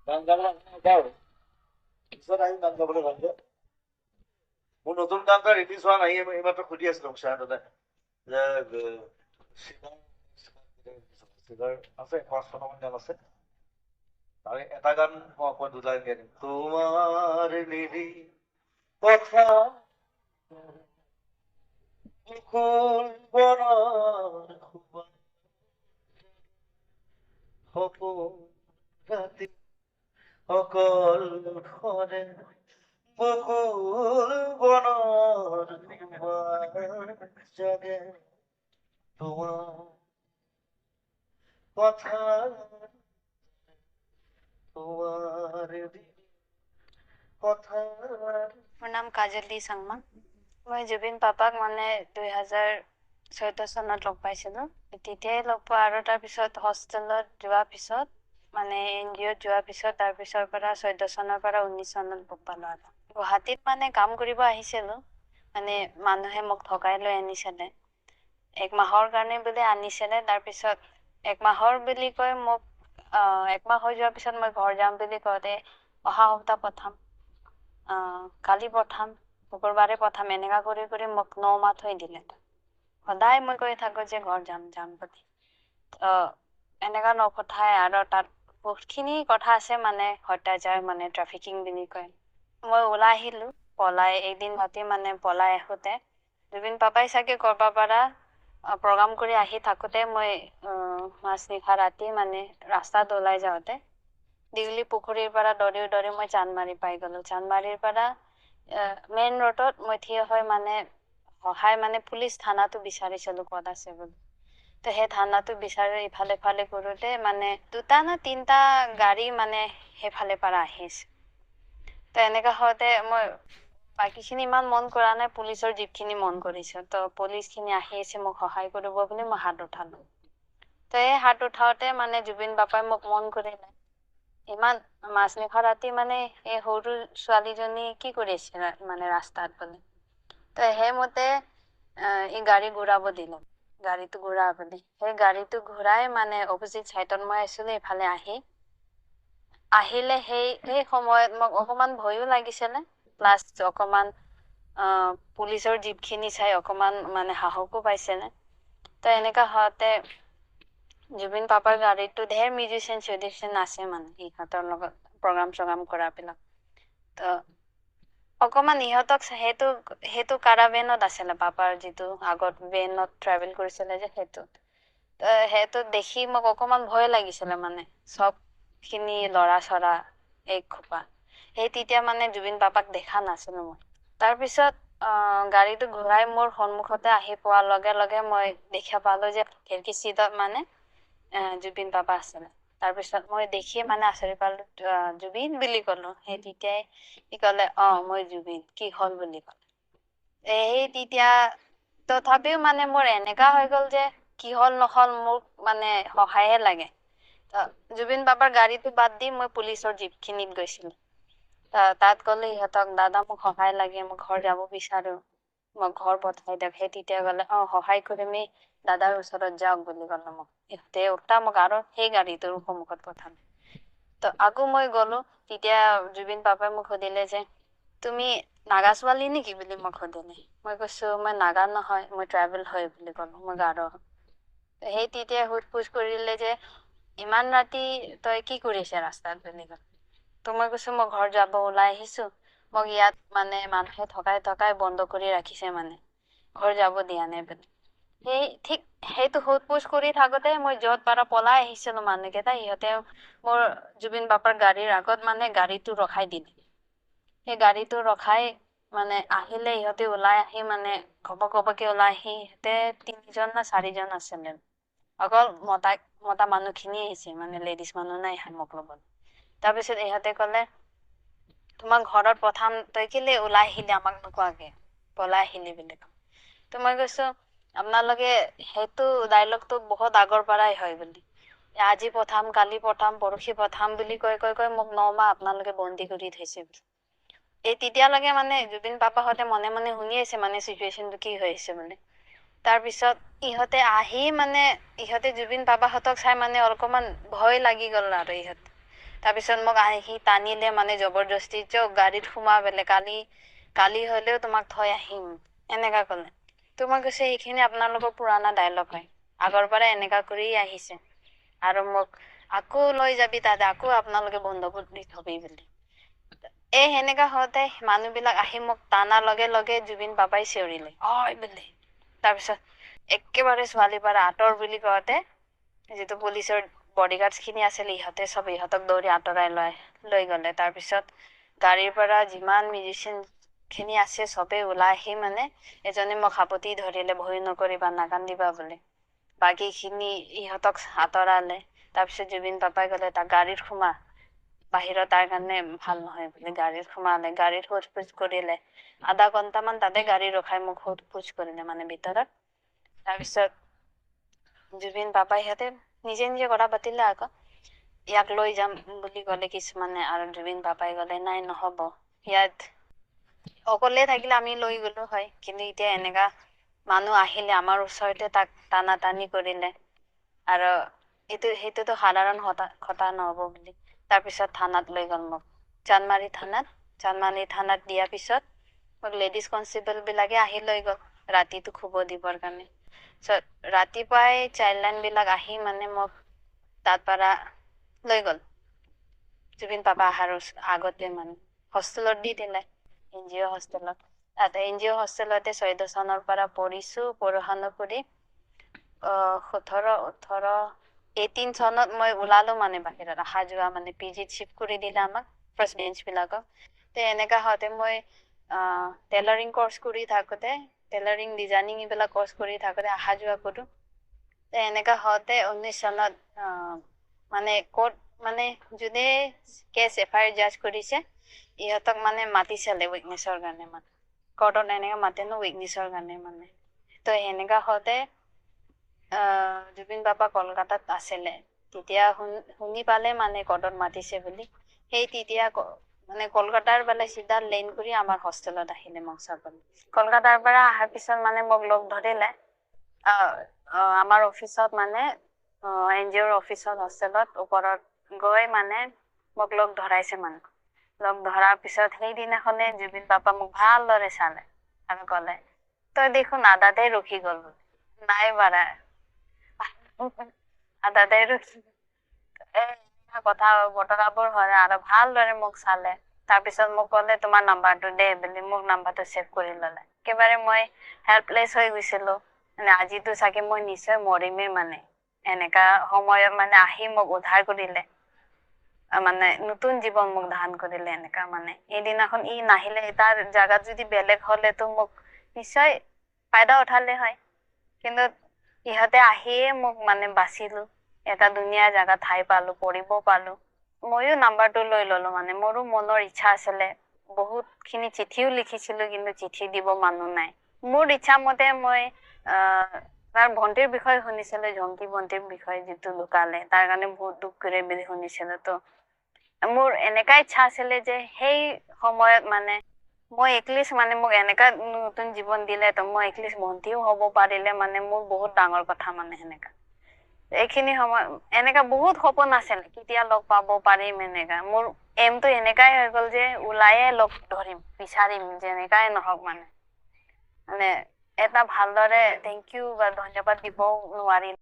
গান গাবলৈ গাও পিছত আহিম গান গাবলৈ ভালকে মোৰ নতুন গান এটা ৰিলিজ হোৱা নাই এইমাত্ৰ সুধি আছিলো ছাৰহঁতে যে ছিংগাৰ আছে ৫-৬টামান গান আছে তাৰে এটা গান মই অকণ দুটা গাই দিম তোমাৰ নিৰি কথা মুকুল বনৰ সপোন ৰাতি অকল খনে বকুল বনৰ জাগে তোমাৰ কথা তোমাৰ কথা মোৰ নাম কাজলী চাংমা। মই জুবিন পাপাক মানে 2014 চনত লগ পাইছিলোঁ। তেতিয়াই লগ পোৱা আৰু তাৰপিছত হোষ্টেলত যোৱাৰ পিছত মানে NGOত যোৱাৰ পিছত তাৰপিছৰ পৰা 14 চনৰ পৰা 19 চনত লগ পালোঁ আৰু গুৱাহাটীত মানে কাম কৰিব আহিছিলোঁ। মানে মানুহে মোক ঠগাই লৈ আনিছিলে। 1 মাহৰ কাৰণে বুলি আনিছিলে। তাৰপিছত 1 মাহৰ বুলি কৈ মোক 1 মাহ হৈ যোৱাৰ পিছত মই ঘৰ যাম বুলি কওঁতে অহা সপ্তাহ পঠাম, কালি পঠাম, শুকুৰবাৰে পঠাম এনেকা কৰি কৰি মোক 9 মাহ থৈ দিলে। সদায় মই কৈ থাকোঁ যে ঘৰ যাম যাম বুলি। এনেকা নপঠায় আৰু তাত বহুতখিনি কথা আছে মানে অত্যাচাৰ মানে ট্ৰাফিকিং বুলি কয়। মই ওলাই আহিলোঁ পলাই এদিন ৰাতি মানে পলাই আহোঁতে জুবিন পাপাই চাগে কৰবাৰ পৰা প্ৰগ্ৰাম কৰি আহি থাকোঁতে মই মাজনিশা ৰাতি মানে ৰাস্তাত ওলাই যাওঁতে দীঘলী পুখুৰীৰ পৰা দৌৰি দৌৰি মই চান্দমাৰি পাই গ'লোঁ। চান্দমাৰিৰ পৰা মেইন ৰোডত মই থিয় হৈ মানে সহায় মানে পুলিচ থানাটো বিচাৰিছিলোঁ ক'ত আছে বুলি। তো সেই থানাটো বিচাৰি ইফালে সিফালে কৰোঁতে মানে 2টা না 3টা গাড়ী মানে সেইফালে পৰা আহিছে। তো এনেকা হওঁতে মই বাকীখিনি ইমান মন কৰা নাই, পুলিচৰ জীপখিনি মন কৰিছোঁ। তো পুলিচখিনি আহি আছে মোক সহায় কৰিব বুলি মই হাত উঠালোঁ। তো এই হাত উঠাওঁতে মানে জুবিন বাপাই মোক মন কৰিলে। ইমান মাজনিশা ৰাতি মানে এই সৰু ছোৱালীজনী কি কৰি আছে মানে ৰাস্তাত বুলি। তো সেইমতে এই গাড়ী ঘূৰাব দিলে। গাড়ীটো ঘূৰা বুলি। সেই গাড়ীটো ঘূৰাই মানে অপজিত চাইডত মই আছিলোঁ এইফালে আহিলে সেই সময়ত মোক অকমান ভয়ো লাগিছিলে প্লাছ অকমান পুলিচৰ জীপখিনি চাই অকমান মানে সাহসো পাইছিলে। তো এনেকা হওঁতে জুবিন পাপাৰ গাড়ীতো ঢেৰ মিউজিচিয়ান আছে মানে ইহঁতৰ লগত প্ৰগ্ৰাম চগ্ৰাম কৰাবিলাক। তো অকমান ইহঁতক সেইটো কাৰাভেনত আছিলে পাপাৰ যিটো আগত ভেনত ট্ৰেভেল কৰিছিলে যে সেইটোত দেখি মোক অকমান ভয় লাগিছিলে মানে চবখিনি ল'ৰা-ছৰা একসোপা। সেই তেতিয়া মানে জুবিন পাপাক দেখা নাছিলোঁ মই। তাৰপিছত গাড়ীটো ঘূৰাই মোৰ সন্মুখতে আহি পোৱাৰ লগে লগে মই দেখা পালোঁ যে খিৰিকী চিটত মানে জুবিন পাপা আছিলে। তাৰপিছত মই দেখিয়ে মানে আচৰিত পালোঁ, জুবিন বুলি ক'লোঁ। সেই তেতিয়াই সি ক'লে মই জুবিন, কি হ'ল বুলি ক'লে। সেই তেতিয়া তথাপিও মানে মোৰ এনেকা হৈ গ'ল যে কি হ'ল নহ'ল মোক মানে সহায়হে লাগে। জুবিন বাবাৰ গাড়ীটো বাদ দি মই পুলিচৰ জীপখিনিত গৈছিলোঁ। তাত গ'লে ইহঁতক দাদা মোক সহায় লাগে, মই ঘৰ যাব বিচাৰোঁ। মই ঘৰ পঠাই দিয়ক। সেই তেতিয়া ক'লে সহায় কৰিমেই দাদাৰ ওচৰত যাওক বুলি ক'লে মোক। ইহঁতে উল্টা মোক আৰু সেই গাড়ীটোৰ সন্মুখত পঠালে। তো আকৌ মই গ'লোঁ। তেতিয়া জুবিন পাপাই মোক সুধিলে যে তুমি নাগা ছোৱালী নেকি বুলি মোক সুধিলে। মই কৈছোঁ মই নাগা নহয়, মই ট্ৰাইবেল হয় বুলি ক'লোঁ, মই গাৰো। সেই তেতিয়াই সোধ-পোছ কৰিলে যে ইমান ৰাতি তই কি কৰিছ ৰাস্তাত বুলি ক'লে। তো মই কৈছোঁ মই ঘৰ যাব ওলাই আহিছোঁ। মোক ইয়াত মানে মানুহে ঠগাই বন্ধ কৰি ৰাখিছে মানে। ঘৰ যাব দিয়া নাই বুলি। সেইটো সোধ-পোছ কৰি থাকোঁতে মই য'ত পাৰা পলাই আহিছিলোঁ মানুহকেইটা ইহঁতে মোৰ জুবিন বাপাৰ গাড়ীৰ আগত মানে গাড়ীটো ৰখাই দিলে। সেই গাড়ীটো ৰখাই মানে আহিলে ইহঁতে ওলাই আহি মানে ঘপকে ওলাই আহি ইহঁতে 3জন না 4জন আছিলে। অকল মতা মানুহখিনিয়ে আহিছে মানে লেডিজ মানুহ নাই মোক লগত। তাৰপিছত ইহঁতে ক'লে তোমাক ঘৰত পঠাম, তই কেলে ওলাই আহিলি আমাক নোকোৱাকে, পলাই আহিলি বুলি ক'লে। তো মই কৈছোঁ আপোনালোকে সেইটো ডাইলগটো বহুত আগৰ পৰাই হয় বুলি। আজি পঠাম, কালি পঠাম, পৰহি পঠাম বুলি কৈ মোক 9 মাহ আপোনালোকে বন্দী কৰি থৈছে বুলি। তেতিয়ালৈকে মানে জুবিন পাপাহঁতে মনে মনে শুনি আছে মানে চিটুৱেশ্যনটো কি হৈ আছে বুলি। তাৰপিছত ইহঁতে আহি মানে ইহঁতে জুবিন পাপাহঁতক চাই মানে অকমান ভয় লাগি গ'ল আৰু ইহঁত। তাৰপিছত মোক আহি টানিলে মানে জবৰদস্তি গাড়ীত সোমাবলে, কালি হলেও তোমাক থৈ আহিম এনেকা ক'লে। তো মই কৈছে এইখিনি আপোনালোকৰ পুৰণা ডায়লগ হয়, আগৰ পৰা এনেকা কৰি আহিছে, আৰু মোক আকৌ লৈ যাবি তাতে, আকৌ আপোনালোকে বন্ধকত দি থবি বুলি। সেনেকা হওঁতে মানুহবিলাক আহি মোক টানাৰ লগে লগে জুবিন বাবাই চিঞৰিলে হয় বুলি। তাৰপিছত একেবাৰে ছোৱালী পৰা আঁতৰ বুলি কওঁতে যিটো পুলিচৰ বডিগাৰ্ড খিনি আছিল, ইহঁতক দৌৰি আঁতৰাই লৈ গলে। তাৰপিছত গাড়ীৰ পৰা যিমান মিউজিচিয়ান খিনি আছে চবে ওলাই আহি মানে এজনে মোক সাবতি ধৰিলে, ভয় নকৰিবা নাকান্দিবা বুলি। বাকী খিনি ইহঁতক আঁতৰালে। তাৰপিছত জুবিন পাপাই ক'লে তাক গাড়ীত সোমা, বাহিৰত তাৰ কাৰণে ভাল নহয় বুলি। গাড়ীত সোমালে, গাড়ীত সোধ পোছ কৰিলে, আধা ঘন্টামান তাতে গাড়ী ৰখাই মোক সোধ পোছ কৰিলে মানে ভিতৰত। তাৰপিছত জুবিন পাপাই সিহঁতে নিজে নিজে কথা পাতিলে আকৌ, ইয়াক লৈ যাম বুলি ক'লে কিছুমানে, আৰু জুবিন পাপাই ক'লে নাই নহব, ইয়াত অকলে থাকিলে আমি লৈ গলো হয়, কিন্তু এতিয়া এনেকা মানুহ আহিলে আমাৰ ওচৰতে তাক টানা টানি কৰিলে, আৰু সেইটোতো সাধাৰণ কথা নহব বুলি। তাৰপিছত থানাত লৈ গ'ল মোক, চান্দমাৰি থানাত দিয়াৰ পিছত মোক লেডিজ কনষ্টেবল বিলাকে আহি লৈ গ'ল ৰাতিটো শুব দিবৰ কাৰণে। ৰাতিপুৱাই চাইল্ড লাইন বিলাক আহি মানে মোক তাৰ পৰা লৈ গ'ল, জুবিন পাপা অহাৰ আগতে মানে হোষ্টেলত দি দিলে, NGO হোষ্টেলত। তাতে NGO হোষ্টেলতে 14 চনৰ পৰা পঢ়িছো, পঢ়া-শুনা কৰি 18 চনত মই ওলালো মানে বাহিৰত, অহা যোৱা মানে PGত চিফ্ট কৰি দিলে আমাক ফাৰ্ষ্ট বেঞ্চ বিলাকক। এনেকা হওঁতে মই টেইলাৰিং কৰ্চ কৰি থাকোতে, টেইলাৰিং ডিজাইনিং এইবিলাক কৰ্চ কৰি থাকোতে অহা যোৱা কৰো। এনেকা হওঁতে 19 চনত মানে ক'ত মানে যোনে কেছ FIR জাজ কৰিছে, ইহঁতক মানে মাতিছিলে উইটনেছৰ কাৰণে, মানে কৰ্টত এনেকে মাতে ন উইটনেছৰ কাৰণে মানে। তো এনেকা হওঁতে জুবিন বাবা কলকাতাত আছিলে, তেতিয়া শুনি পালে মানে কৰ্টত মাতিছে বুলি, সেই তেতিয়া মানে কলকাতাৰ ফালে চিধা লেন কৰি আমাৰ হোষ্টেলত আহিলে মোক চাবলৈ। কলকাতাৰ পৰা অহাৰ পিছত মানে মোক লগ ধৰিলে, আমাৰ অফিচত মানে NGOৰ অফিচত হোষ্টেলত ওপৰত গৈ মানে মোক লগ ধৰাইছে মানে। লগ ধৰাৰ পিছত সেইদিনাখনে জুবিন পাপা মোক ভালদৰে চালে আৰু ক'লে তই দেখোন আদাতে ৰখি গ'ল, নাই বাৰা। আদাতে ৰখি কথা বতৰাবোৰ হয় আৰু ভালদৰে মোক চালে। তাৰপিছত মোক ক'লে তোমাৰ নাম্বাৰটো দে বুলি, মোক নাম্বাৰটো ছেভ কৰি ল'লে। একেবাৰে মই হেল্পলেছ হৈ গৈছিলো, মানে আজিতো চাগে মই নিশ্চয় মৰিমেই মানে। এনেকা সময়ত মানে আহি মোক উদ্ধাৰ কৰিলে। মানে নতুন জীৱন মোক দান কৰিলে এনেকা মানে। এইদিনাখন ই নাহিলে, তাৰ জাগাত যদি বেলেগ হলেতো মোক নিশ্চয় ফাইদা উঠালে হয়, কিন্তু ইহঁতে আহিয়ে মোক মানে বাচিলো, এটা ধুনীয়া জাগাত ঠাই পালো, পঢ়িব পালো। ময়ো নাম্বাৰটো লৈ ললো, মানে মোৰো মনৰ ইচ্ছা আছিলে। বহুত খিনি চিঠিও লিখিছিলো, কিন্তু চিঠি দিব মানুহ নাই। মোৰ ইচ্ছা মতে মই তাৰ ভন্টিৰ বিষয়ে শুনিছিলো, ঝংকি ভন্টিৰ বিষয়ে, যিটো ঢুকালে তাৰ কাৰণে বহুত দুখ কৰে বুলি শুনিছিলো। তো মোৰ এনেকা ইচ্ছা আছিলে যে সেই সময়ত মানে মই এটলিষ্ট মানে মোক এনেকা নতুন জীৱন দিলে, তো মই এটলিষ্ট ভন্টিও হ'ব পাৰিলে মানে মোৰ বহুত ডাঙৰ কথা মানে সেনেকা। এইখিনি সময় এনেকা বহুত সপোন আছিল, কেতিয়া লগ পাব পাৰিম এনেকা। মোৰ এমটো এনেকাই হৈ গ'ল যে ওলাইয়ে লগ ধৰিম, বিচাৰিম, যেনেকাই নহওক মানে। মানে এটা ভালদৰে থেংক ইউ বা ধন্যবাদ দিবও নোৱাৰিম।